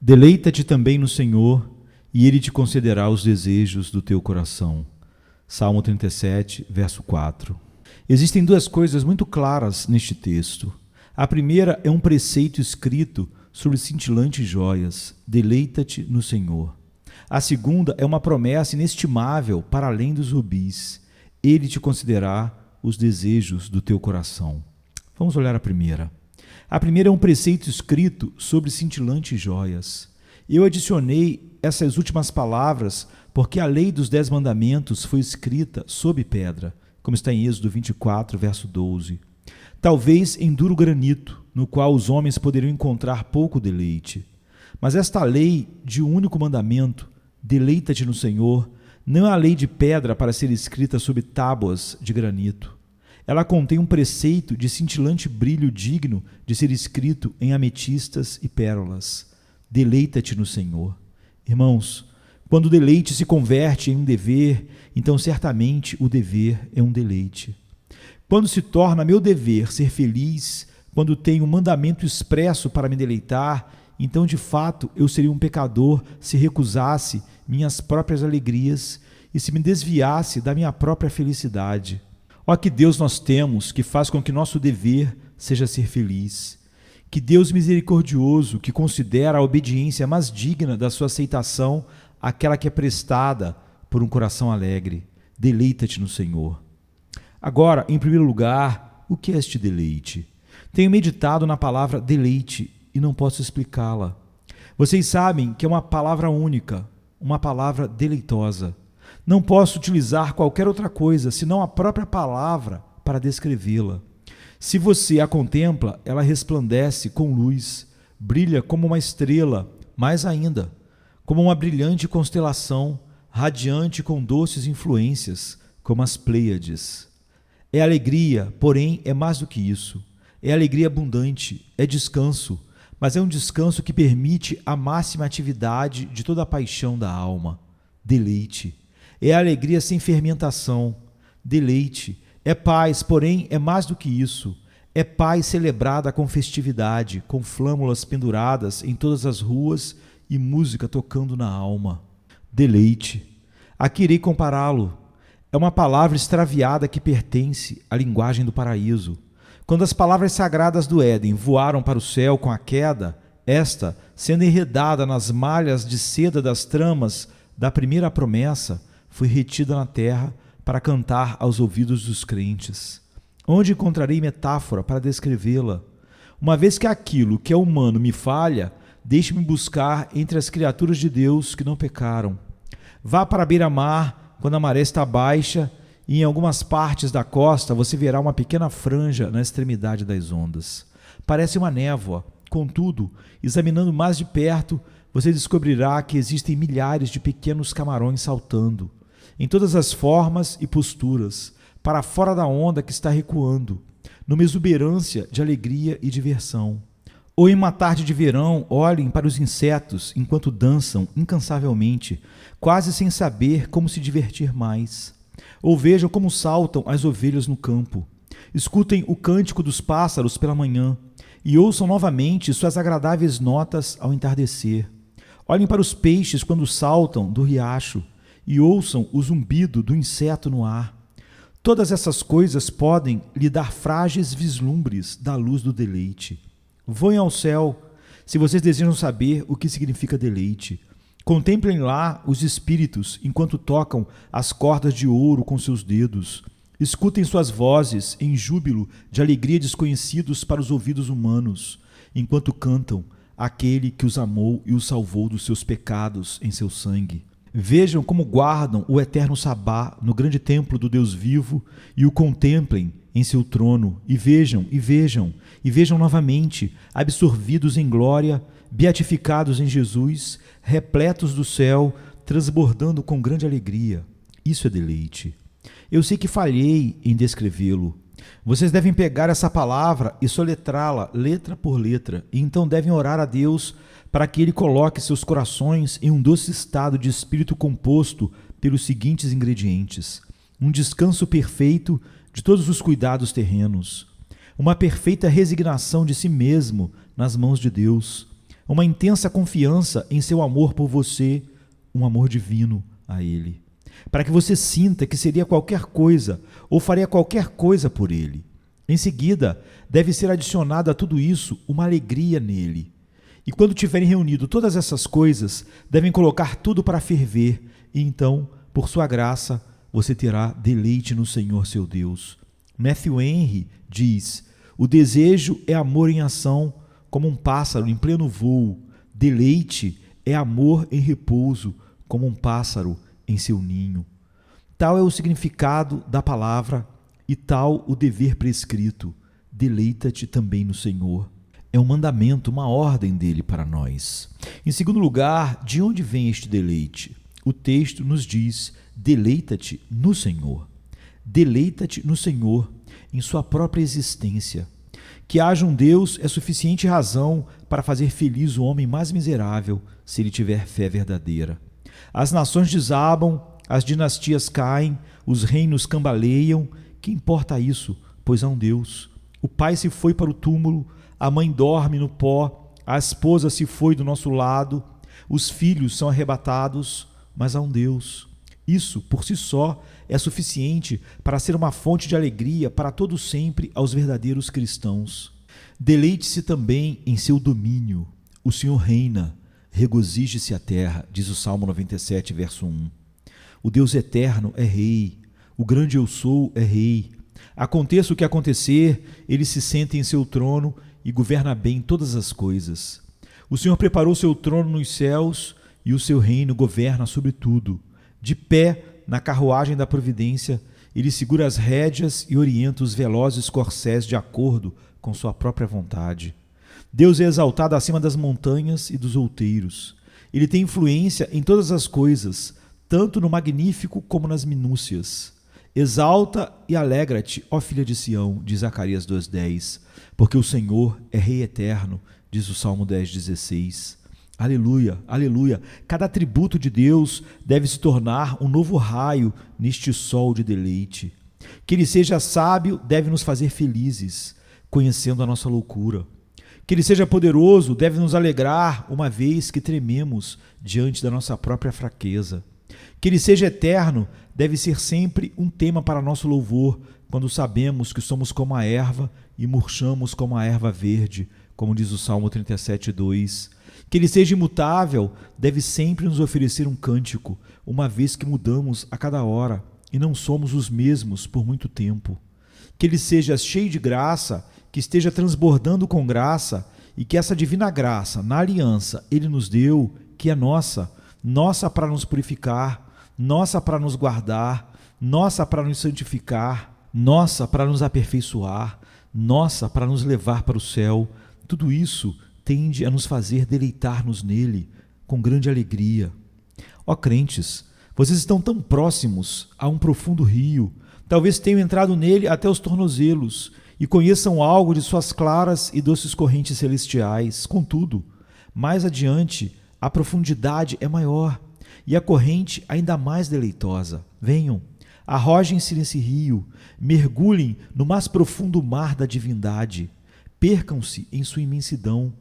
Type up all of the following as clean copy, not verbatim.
Deleita-te também no Senhor, e Ele te concederá os desejos do teu coração. Salmo 37, verso 4. Existem duas coisas muito claras neste texto. A primeira é um preceito escrito sobre cintilantes joias: deleita-te no Senhor. A segunda é uma promessa inestimável para além dos rubis: Ele te concederá os desejos do teu coração. Vamos olhar a primeira. A primeira é um preceito escrito sobre cintilantes joias. Eu adicionei essas últimas palavras porque a lei dos 10 mandamentos foi escrita sob pedra, como está em Êxodo 24, verso 12. Talvez em duro granito, no qual os homens poderiam encontrar pouco deleite. Mas esta lei de um único mandamento, deleita-te no Senhor, não é a lei de pedra para ser escrita sob tábuas de granito. Ela contém um preceito de cintilante brilho digno de ser escrito em ametistas e pérolas. Deleita-te no Senhor. Irmãos, quando o deleite se converte em um dever, então certamente o dever é um deleite. Quando se torna meu dever ser feliz, quando tenho um mandamento expresso para me deleitar, então de fato eu seria um pecador se recusasse minhas próprias alegrias e se me desviasse da minha própria felicidade. Ó, que Deus nós temos, que faz com que nosso dever seja ser feliz. Que Deus misericordioso, que considera a obediência mais digna da sua aceitação, aquela que é prestada por um coração alegre. Deleita-te no Senhor. Agora, em primeiro lugar, o que é este deleite? Tenho meditado na palavra deleite e não posso explicá-la. Vocês sabem que é uma palavra única, uma palavra deleitosa. Não posso utilizar qualquer outra coisa senão a própria palavra para descrevê-la. Se você a contempla, ela resplandece com luz, brilha como uma estrela, mais ainda, como uma brilhante constelação, radiante com doces influências, como as Pleiades. É alegria, porém é mais do que isso. É alegria abundante, é descanso, mas é um descanso que permite a máxima atividade de toda a paixão da alma. Deleite. É alegria sem fermentação. Deleite. É paz, porém é mais do que isso. É paz celebrada com festividade, com flâmulas penduradas em todas as ruas e música tocando na alma. Deleite. Aqui irei compará-lo. É uma palavra extraviada que pertence à linguagem do paraíso. Quando as palavras sagradas do Éden voaram para o céu com a queda, esta, sendo enredada nas malhas de seda das tramas da primeira promessa, foi retida na terra para cantar aos ouvidos dos crentes. Onde encontrarei metáfora para descrevê-la? Uma vez que aquilo que é humano me falha, deixe-me buscar entre as criaturas de Deus que não pecaram. Vá para a beira-mar quando a maré está baixa e em algumas partes da costa você verá uma pequena franja na extremidade das ondas. Parece uma névoa, contudo, examinando mais de perto, você descobrirá que existem milhares de pequenos camarões saltando, em todas as formas e posturas, para fora da onda que está recuando, numa exuberância de alegria e diversão. Ou em uma tarde de verão, olhem para os insetos enquanto dançam incansavelmente, quase sem saber como se divertir mais. Ou vejam como saltam as ovelhas no campo. Escutem o cântico dos pássaros pela manhã e ouçam novamente suas agradáveis notas ao entardecer. Olhem para os peixes quando saltam do riacho e ouçam o zumbido do inseto no ar. Todas essas coisas podem lhe dar frágeis vislumbres da luz do deleite. Voem ao céu, se vocês desejam saber o que significa deleite. Contemplem lá os espíritos enquanto tocam as cordas de ouro com seus dedos. Escutem suas vozes em júbilo de alegria desconhecidos para os ouvidos humanos, enquanto cantam aquele que os amou e os salvou dos seus pecados em seu sangue. Vejam como guardam o eterno sabá no grande templo do Deus vivo e o contemplem em seu trono, e vejam novamente, absorvidos em glória, beatificados em Jesus, repletos do céu, transbordando com grande alegria. Isso é deleite. Eu sei que falhei em descrevê-lo. Vocês devem pegar essa palavra e soletrá-la letra por letra, e então devem orar a Deus para que Ele coloque seus corações em um doce estado de espírito composto pelos seguintes ingredientes: um descanso perfeito de todos os cuidados terrenos, uma perfeita resignação de si mesmo nas mãos de Deus, uma intensa confiança em seu amor por você, um amor divino a Ele, para que você sinta que seria qualquer coisa ou faria qualquer coisa por Ele. Em seguida, deve ser adicionada a tudo isso uma alegria nele. E quando tiverem reunido todas essas coisas, devem colocar tudo para ferver, e então, por sua graça, você terá deleite no Senhor seu Deus. Matthew Henry diz: o desejo é amor em ação, como um pássaro em pleno voo. Deleite é amor em repouso, como um pássaro em seu ninho. Tal é o significado da palavra e tal o dever prescrito. Deleita-te também no Senhor. É um mandamento, uma ordem dele para nós. Em segundo lugar, de onde vem este deleite? O texto nos diz: deleita-te no Senhor. Deleita-te no Senhor, em sua própria existência. Que haja um Deus é suficiente razão para fazer feliz o homem mais miserável, se ele tiver fé verdadeira. As nações desabam, as dinastias caem, os reinos cambaleiam. Que importa isso? Pois há um Deus. O pai se foi para o túmulo, a mãe dorme no pó, a esposa se foi do nosso lado, os filhos são arrebatados, mas há um Deus. Isso, por si só, é suficiente para ser uma fonte de alegria para todo sempre aos verdadeiros cristãos. Deleite-se também em seu domínio. O Senhor reina, regozije-se a terra, diz o Salmo 97, verso 1. O Deus eterno é rei, o grande eu sou é rei. Aconteça o que acontecer, ele se senta em seu trono e governa bem todas as coisas. O Senhor preparou seu trono nos céus e o seu reino governa sobre tudo. De pé na carruagem da providência, ele segura as rédeas e orienta os velozes corcéis de acordo com sua própria vontade. Deus é exaltado acima das montanhas e dos outeiros. Ele tem influência em todas as coisas, tanto no magnífico como nas minúcias. Exalta e alegra-te, ó filha de Sião, diz Zacarias 2,10, porque o Senhor é Rei eterno, diz o Salmo 10,16. Aleluia, aleluia. Cada atributo de Deus deve se tornar um novo raio neste sol de deleite. Que Ele seja sábio deve nos fazer felizes, conhecendo a nossa loucura. Que Ele seja poderoso deve nos alegrar, uma vez que trememos diante da nossa própria fraqueza. Que Ele seja eterno deve ser sempre um tema para nosso louvor, quando sabemos que somos como a erva e murchamos como a erva verde, como diz o Salmo 37,2. Que Ele seja imutável deve sempre nos oferecer um cântico, uma vez que mudamos a cada hora e não somos os mesmos por muito tempo. Que Ele seja cheio de graça, que esteja transbordando com graça e que essa divina graça, na aliança, Ele nos deu, que é nossa para nos purificar, nossa para nos guardar, nossa para nos santificar, nossa para nos aperfeiçoar, nossa para nos levar para o céu. Tudo isso tende a nos fazer deleitar-nos nele com grande alegria. Ó crentes, vocês estão tão próximos a um profundo rio, talvez tenham entrado nele até os tornozelos e conheçam algo de suas claras e doces correntes celestiais. Contudo, mais adiante, a profundidade é maior e a corrente ainda mais deleitosa. Venham, arrojem-se nesse rio, mergulhem no mais profundo mar da divindade, percam-se em sua imensidão.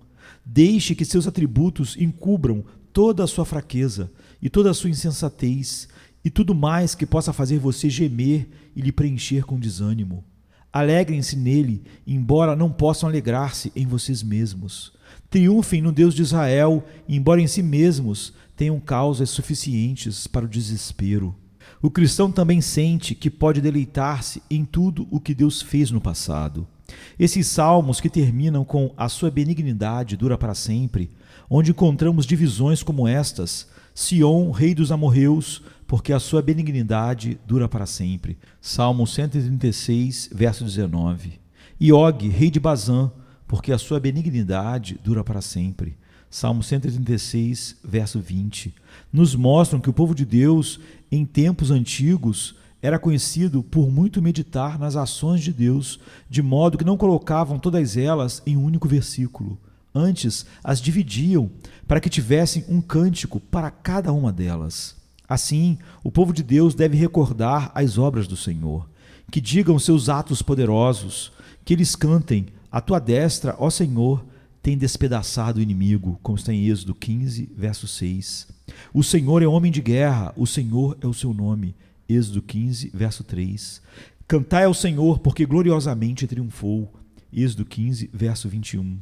Deixe que seus atributos encubram toda a sua fraqueza e toda a sua insensatez e tudo mais que possa fazer você gemer e lhe preencher com desânimo. Alegrem-se nele, embora não possam alegrar-se em vocês mesmos. Triunfem no Deus de Israel, embora em si mesmos tenham causas suficientes para o desespero. O cristão também sente que pode deleitar-se em tudo o que Deus fez no passado. Esses salmos que terminam com a sua benignidade dura para sempre, onde encontramos divisões como estas: Sião, rei dos amorreus, porque a sua benignidade dura para sempre. Salmo 136, verso 19. E Og, rei de Bazã, porque a sua benignidade dura para sempre. Salmo 136, verso 20. Nos mostram que o povo de Deus, em tempos antigos, era conhecido por muito meditar nas ações de Deus, de modo que não colocavam todas elas em um único versículo. Antes, as dividiam para que tivessem um cântico para cada uma delas. Assim, o povo de Deus deve recordar as obras do Senhor, que digam seus atos poderosos, que eles cantem: a tua destra, ó Senhor, tem despedaçado o inimigo, como está em Êxodo 15, verso 6. O Senhor é homem de guerra, o Senhor é o seu nome. Êxodo 15, verso 3. Cantai ao Senhor, porque gloriosamente triunfou. Êxodo 15, verso 21.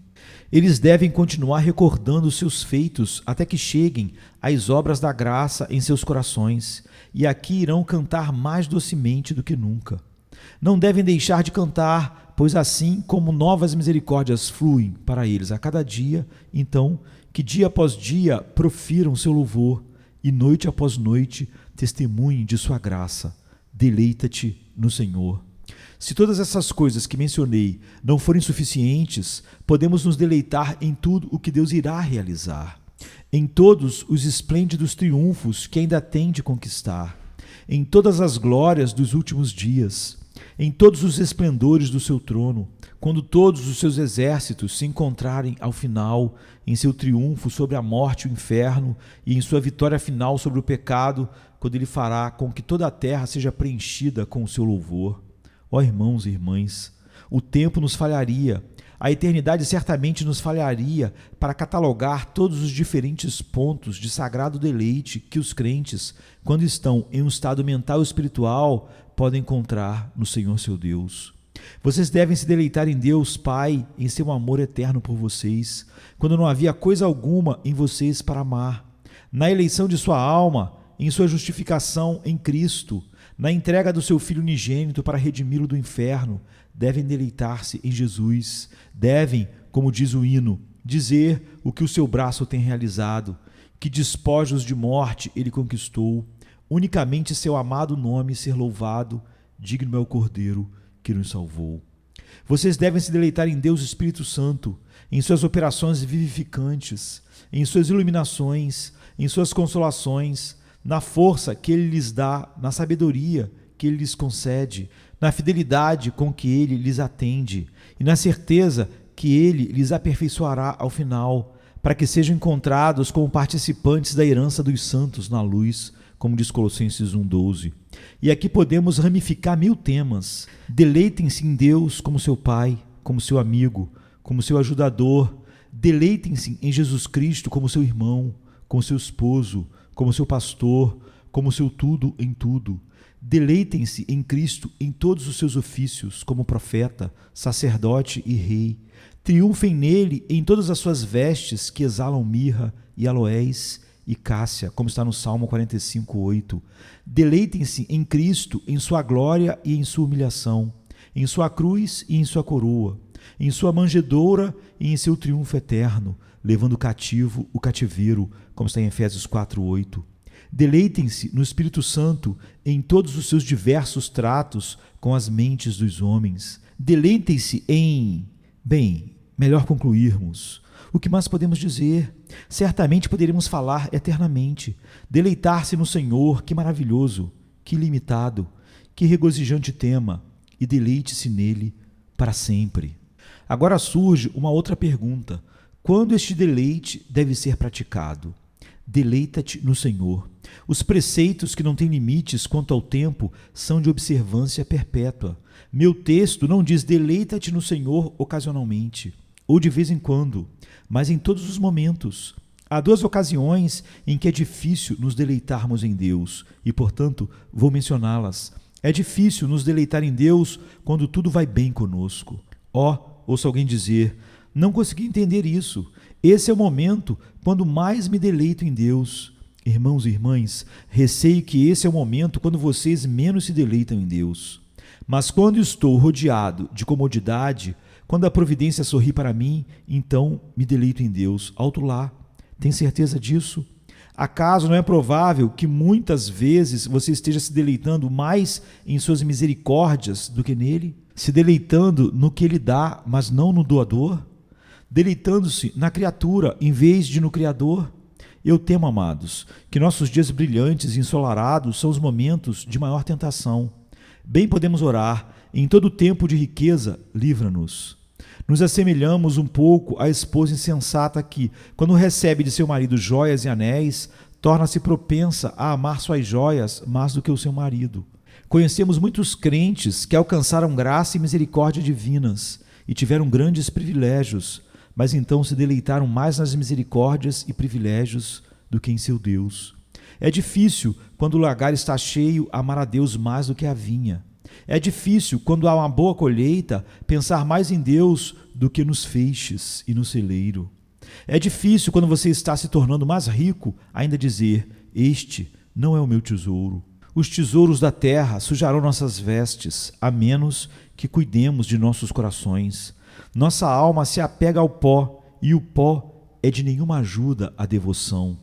Eles devem continuar recordando os seus feitos até que cheguem às obras da graça em seus corações, e aqui irão cantar mais docemente do que nunca. Não devem deixar de cantar, pois assim como novas misericórdias fluem para eles a cada dia, então que dia após dia profiram seu louvor e noite após noite testemunhem de sua graça. Deleita-te no Senhor. Se todas essas coisas que mencionei não forem suficientes, podemos nos deleitar em tudo o que Deus irá realizar, em todos os esplêndidos triunfos que ainda tem de conquistar, em todas as glórias dos últimos dias, em todos os esplendores do seu trono, quando todos os seus exércitos se encontrarem ao final, em seu triunfo sobre a morte e o inferno, e em sua vitória final sobre o pecado, quando ele fará com que toda a terra seja preenchida com o seu louvor. Ó irmãos e irmãs, o tempo nos falharia, a eternidade certamente nos falharia para catalogar todos os diferentes pontos de sagrado deleite que os crentes, quando estão em um estado mental e espiritual, podem encontrar no Senhor seu Deus. Vocês devem se deleitar em Deus Pai, em seu amor eterno por vocês, quando não havia coisa alguma em vocês para amar, na eleição de sua alma, em sua justificação em Cristo, na entrega do seu Filho unigênito para redimi-lo do inferno. Devem deleitar-se em Jesus, devem, como diz o hino, dizer o que o seu braço tem realizado, que despojos de morte ele conquistou, unicamente seu amado nome ser louvado, digno é o Cordeiro que nos salvou. Vocês devem se deleitar em Deus Espírito Santo, em suas operações vivificantes, em suas iluminações, em suas consolações, na força que Ele lhes dá, na sabedoria que Ele lhes concede, na fidelidade com que Ele lhes atende e na certeza que Ele lhes aperfeiçoará ao final, para que sejam encontrados como participantes da herança dos santos na luz, como diz Colossenses 1,12. E aqui podemos ramificar 1000 temas. Deleitem-se em Deus como seu Pai, como seu amigo, como seu ajudador. Deleitem-se em Jesus Cristo como seu irmão, como seu esposo, como seu pastor, como seu tudo em tudo. Deleitem-se em Cristo em todos os seus ofícios, como profeta, sacerdote e rei. Triunfem nele em todas as suas vestes que exalam mirra e aloés e cássia, como está no Salmo 45:8. Deleitem-se em Cristo, em sua glória e em sua humilhação, em sua cruz e em sua coroa, em sua manjedoura e em seu triunfo eterno, levando cativo o cativeiro, como está em Efésios 4:8. Deleitem-se no Espírito Santo em todos os seus diversos tratos com as mentes dos homens. Deleitem-se em... Bem, melhor concluirmos. O que mais podemos dizer? Certamente poderíamos falar eternamente. Deleitar-se no Senhor, que maravilhoso, que ilimitado, que regozijante tema, e deleite-se nele para sempre. Agora surge uma outra pergunta. Quando este deleite deve ser praticado? Deleita-te no Senhor. Os preceitos que não têm limites quanto ao tempo são de observância perpétua. Meu texto não diz deleita-te no Senhor ocasionalmente, ou de vez em quando, mas em todos os momentos. Há 2 ocasiões em que é difícil nos deleitarmos em Deus, e, portanto, vou mencioná-las. É difícil nos deleitar em Deus quando tudo vai bem conosco. Ouço alguém dizer, não consegui entender isso. Esse é o momento quando mais me deleito em Deus. Irmãos e irmãs, receio que esse é o momento quando vocês menos se deleitam em Deus. Mas quando estou rodeado de comodidade, quando a providência sorri para mim, então me deleito em Deus. Alto lá, tem certeza disso? Acaso não é provável que muitas vezes você esteja se deleitando mais em suas misericórdias do que nele? Se deleitando no que ele dá, mas não no doador? Deleitando-se na criatura em vez de no Criador? Eu temo, amados, que nossos dias brilhantes e ensolarados são os momentos de maior tentação. Bem podemos orar, em todo tempo de riqueza, livra-nos. Nos assemelhamos um pouco à esposa insensata que, quando recebe de seu marido joias e anéis, torna-se propensa a amar suas joias mais do que o seu marido. Conhecemos muitos crentes que alcançaram graça e misericórdia divinas e tiveram grandes privilégios, mas então se deleitaram mais nas misericórdias e privilégios do que em seu Deus. É difícil, quando o lagar está cheio, amar a Deus mais do que a vinha. É difícil, quando há uma boa colheita, pensar mais em Deus do que nos feixes e no celeiro. É difícil, quando você está se tornando mais rico, ainda dizer: este não é o meu tesouro. Os tesouros da terra sujarão nossas vestes, a menos que cuidemos de nossos corações. Nossa alma se apega ao pó, e o pó é de nenhuma ajuda à devoção.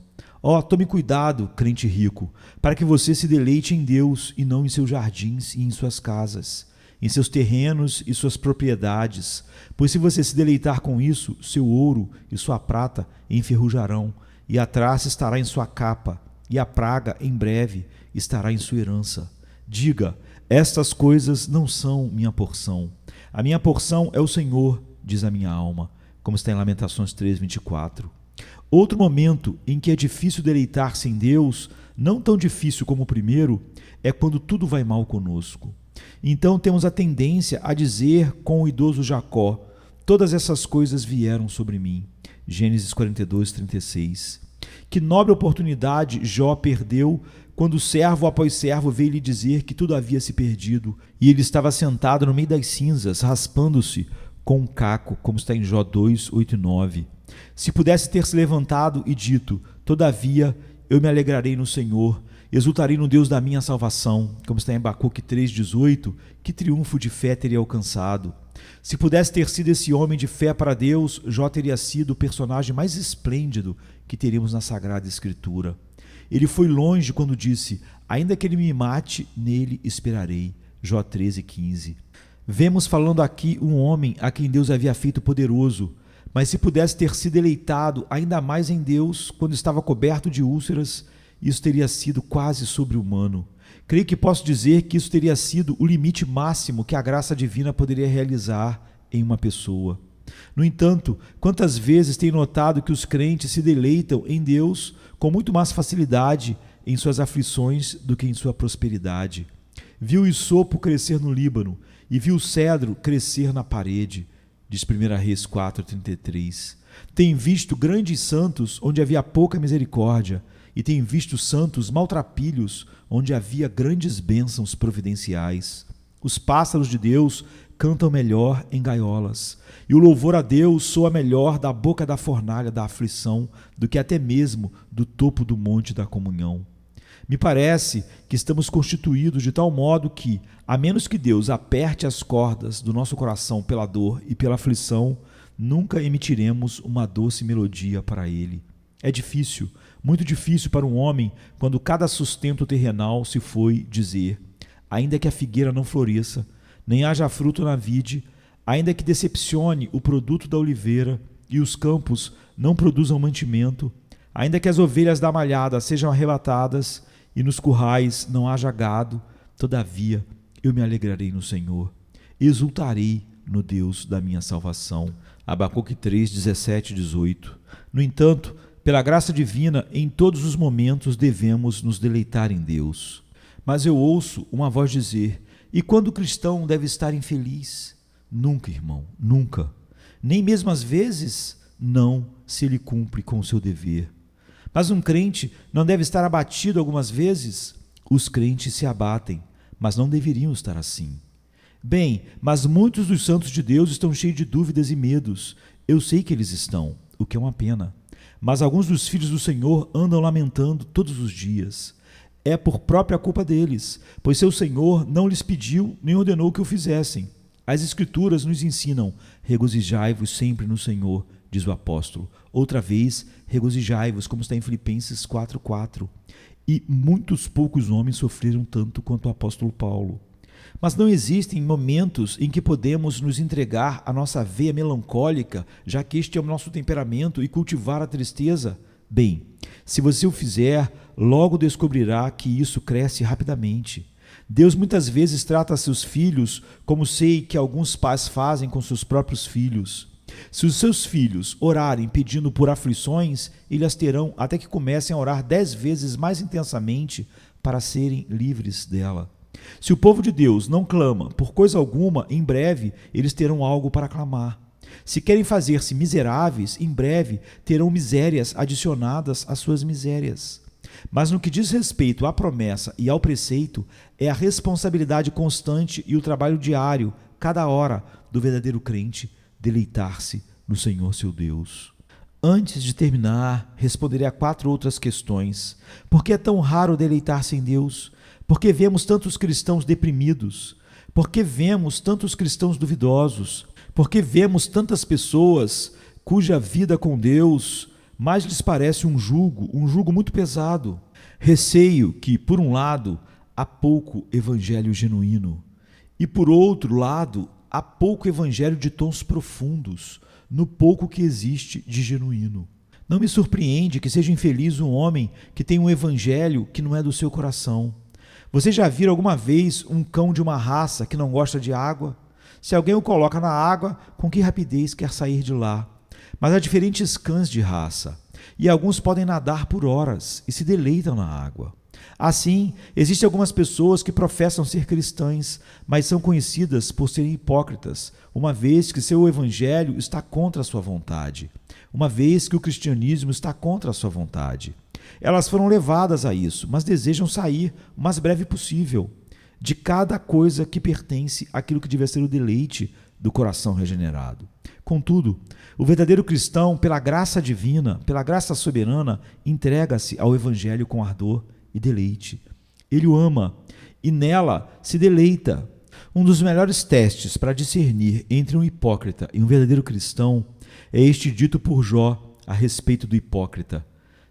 Tome cuidado, crente rico, para que você se deleite em Deus e não em seus jardins e em suas casas, em seus terrenos e suas propriedades, pois se você se deleitar com isso, seu ouro e sua prata enferrujarão, e a traça estará em sua capa, e a praga, em breve, estará em sua herança. Diga: estas coisas não são minha porção. A minha porção é o Senhor, diz a minha alma, como está em Lamentações 3:24. Outro momento em que é difícil deleitar-se em Deus, não tão difícil como o primeiro, é quando tudo vai mal conosco. Então temos a tendência a dizer com o idoso Jacó: todas essas coisas vieram sobre mim. Gênesis 42:36. Que nobre oportunidade Jó perdeu quando servo após servo veio lhe dizer que tudo havia se perdido, e ele estava sentado no meio das cinzas, raspando-se com um caco, como está em Jó 2, 8 e 9. Se pudesse ter se levantado e dito: todavia eu me alegrarei no Senhor, exultarei no Deus da minha salvação, como está em Abacuque 3,18, que triunfo de fé teria alcançado. Se pudesse ter sido esse homem de fé para Deus, Jó teria sido o personagem mais esplêndido que teríamos na Sagrada Escritura. Ele foi longe quando disse: ainda que ele me mate, nele esperarei. Jó 13,15. Vemos falando aqui um homem a quem Deus havia feito poderoso, mas se pudesse ter se deleitado ainda mais em Deus quando estava coberto de úlceras, isso teria sido quase sobre-humano. Creio que posso dizer que isso teria sido o limite máximo que a graça divina poderia realizar em uma pessoa. No entanto, quantas vezes tem notado que os crentes se deleitam em Deus com muito mais facilidade em suas aflições do que em sua prosperidade? Viu o hisopo crescer no Líbano e viu o cedro crescer na parede, diz 1 Reis 4,33. Tem visto grandes santos onde havia pouca misericórdia, e tem visto santos maltrapilhos onde havia grandes bênçãos providenciais. Os pássaros de Deus cantam melhor em gaiolas, e o louvor a Deus soa melhor da boca da fornalha da aflição do que até mesmo do topo do monte da comunhão. Me parece que estamos constituídos de tal modo que, a menos que Deus aperte as cordas do nosso coração pela dor e pela aflição, nunca emitiremos uma doce melodia para Ele. É difícil, muito difícil para um homem, quando cada sustento terrenal se foi, dizer: ainda que a figueira não floresça, nem haja fruto na vide, ainda que decepcione o produto da oliveira e os campos não produzam mantimento, ainda que as ovelhas da malhada sejam arrebatadas e nos currais não haja gado, todavia eu me alegrarei no Senhor, exultarei no Deus da minha salvação. Abacuque 3, 17 e 18. No entanto, pela graça divina, em todos os momentos devemos nos deleitar em Deus. Mas eu ouço uma voz dizer: e quando o cristão deve estar infeliz? Nunca, irmão, nunca. Nem mesmo às vezes, não, se ele cumpre com o seu dever. Mas um crente não deve estar abatido algumas vezes? Os crentes se abatem, mas não deveriam estar assim. Bem, mas muitos dos santos de Deus estão cheios de dúvidas e medos. Eu sei que eles estão, o que é uma pena. Mas alguns dos filhos do Senhor andam lamentando todos os dias. É por própria culpa deles, pois seu Senhor não lhes pediu nem ordenou que o fizessem. As Escrituras nos ensinam: regozijai-vos sempre no Senhor, diz o apóstolo. Outra vez, regozijai-vos, como está em Filipenses 4,4. E muitos poucos homens sofreram tanto quanto o apóstolo Paulo. Mas não existem momentos em que podemos nos entregar à nossa veia melancólica, já que este é o nosso temperamento, e cultivar a tristeza? Bem, se você o fizer, logo descobrirá que isso cresce rapidamente. Deus muitas vezes trata seus filhos como sei que alguns pais fazem com seus próprios filhos. Se os seus filhos orarem pedindo por aflições, eles as terão até que comecem a orar 10 vezes mais intensamente para serem livres dela. Se o povo de Deus não clama por coisa alguma, em breve eles terão algo para clamar. Se querem fazer-se miseráveis, em breve terão misérias adicionadas às suas misérias. Mas no que diz respeito à promessa e ao preceito, é a responsabilidade constante e o trabalho diário, cada hora, do verdadeiro crente deleitar-se no Senhor seu Deus. Antes de terminar, responderei a 4 outras questões. Por que é tão raro deleitar-se em Deus? Por que vemos tantos cristãos deprimidos? Por que vemos tantos cristãos duvidosos? Por que vemos tantas pessoas cuja vida com Deus mais lhes parece um jugo muito pesado? Receio que, por um lado, há pouco evangelho genuíno e, por outro lado, há pouco evangelho de tons profundos, no pouco que existe de genuíno. Não me surpreende que seja infeliz um homem que tem um evangelho que não é do seu coração. Você já viu alguma vez um cão de uma raça que não gosta de água? Se alguém o coloca na água, com que rapidez quer sair de lá? Mas há diferentes cães de raça, e alguns podem nadar por horas e se deleitam na água. Assim, existem algumas pessoas que professam ser cristãs, mas são conhecidas por serem hipócritas, uma vez que seu evangelho está contra a sua vontade, uma vez que o cristianismo está contra a sua vontade. Elas foram levadas a isso, mas desejam sair o mais breve possível de cada coisa que pertence àquilo que devia ser o deleite do coração regenerado. Contudo, o verdadeiro cristão, pela graça divina, pela graça soberana, entrega-se ao evangelho com ardor e deleite. Ele o ama e nela se deleita. Um dos melhores testes para discernir entre um hipócrita e um verdadeiro cristão é este dito por Jó a respeito do hipócrita: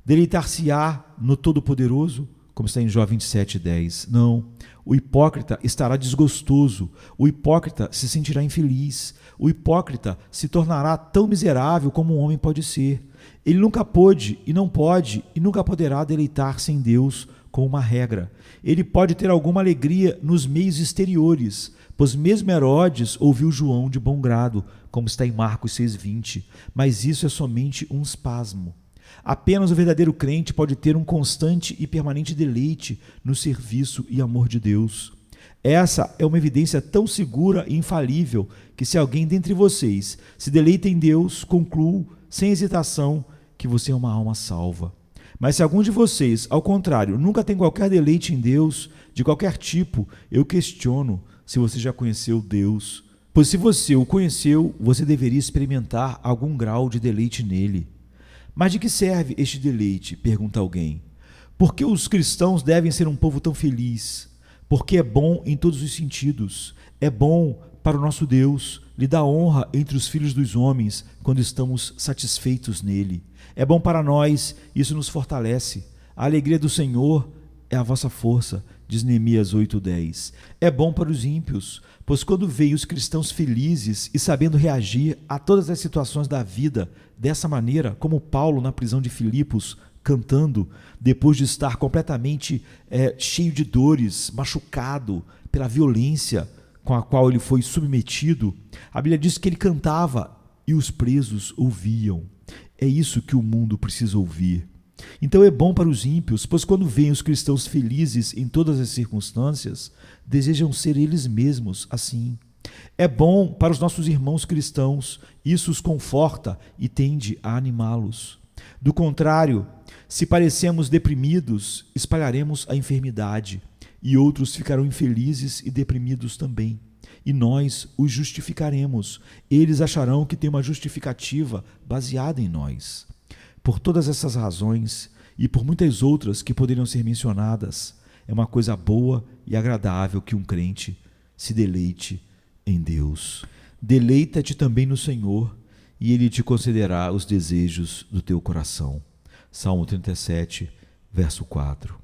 deleitar-se-á no Todo-Poderoso, como está em Jó 27:10. Não, o hipócrita estará desgostoso, o hipócrita se sentirá infeliz, o hipócrita se tornará tão miserável como um homem pode ser. Ele nunca pôde e não pode e nunca poderá deleitar-se em Deus com uma regra. Ele pode ter alguma alegria nos meios exteriores, pois mesmo Herodes ouviu João de bom grado, como está em Marcos 6:20, mas isso é somente um espasmo. Apenas o verdadeiro crente pode ter um constante e permanente deleite no serviço e amor de Deus. Essa é uma evidência tão segura e infalível que, se alguém dentre vocês se deleita em Deus, concluo, sem hesitação, que você é uma alma salva. Mas se algum de vocês, ao contrário, nunca tem qualquer deleite em Deus, de qualquer tipo, eu questiono se você já conheceu Deus. Pois se você o conheceu, você deveria experimentar algum grau de deleite nele. Mas de que serve este deleite? Pergunta alguém. Por que os cristãos devem ser um povo tão feliz? Porque é bom em todos os sentidos. É bom para o nosso Deus, lhe dá honra entre os filhos dos homens quando estamos satisfeitos nele. É bom para nós, isso nos fortalece. A alegria do Senhor é a vossa força, diz Neemias 8:10. É bom para os ímpios, pois quando veem os cristãos felizes e sabendo reagir a todas as situações da vida dessa maneira, como Paulo na prisão de Filipos, cantando, depois de estar completamente cheio de dores, machucado pela violência com a qual ele foi submetido, a Bíblia diz que ele cantava e os presos ouviam. É isso que o mundo precisa ouvir. Então é bom para os ímpios, pois quando veem os cristãos felizes em todas as circunstâncias, desejam ser eles mesmos assim. É bom para os nossos irmãos cristãos, isso os conforta e tende a animá-los. Do contrário, se parecemos deprimidos, espalharemos a enfermidade, e outros ficarão infelizes e deprimidos também. E nós os justificaremos. Eles acharão que tem uma justificativa baseada em nós. Por todas essas razões, e por muitas outras que poderiam ser mencionadas, é uma coisa boa e agradável que um crente se deleite em Deus. Deleita-te também no Senhor, e Ele te concederá os desejos do teu coração. Salmo 37, verso 4.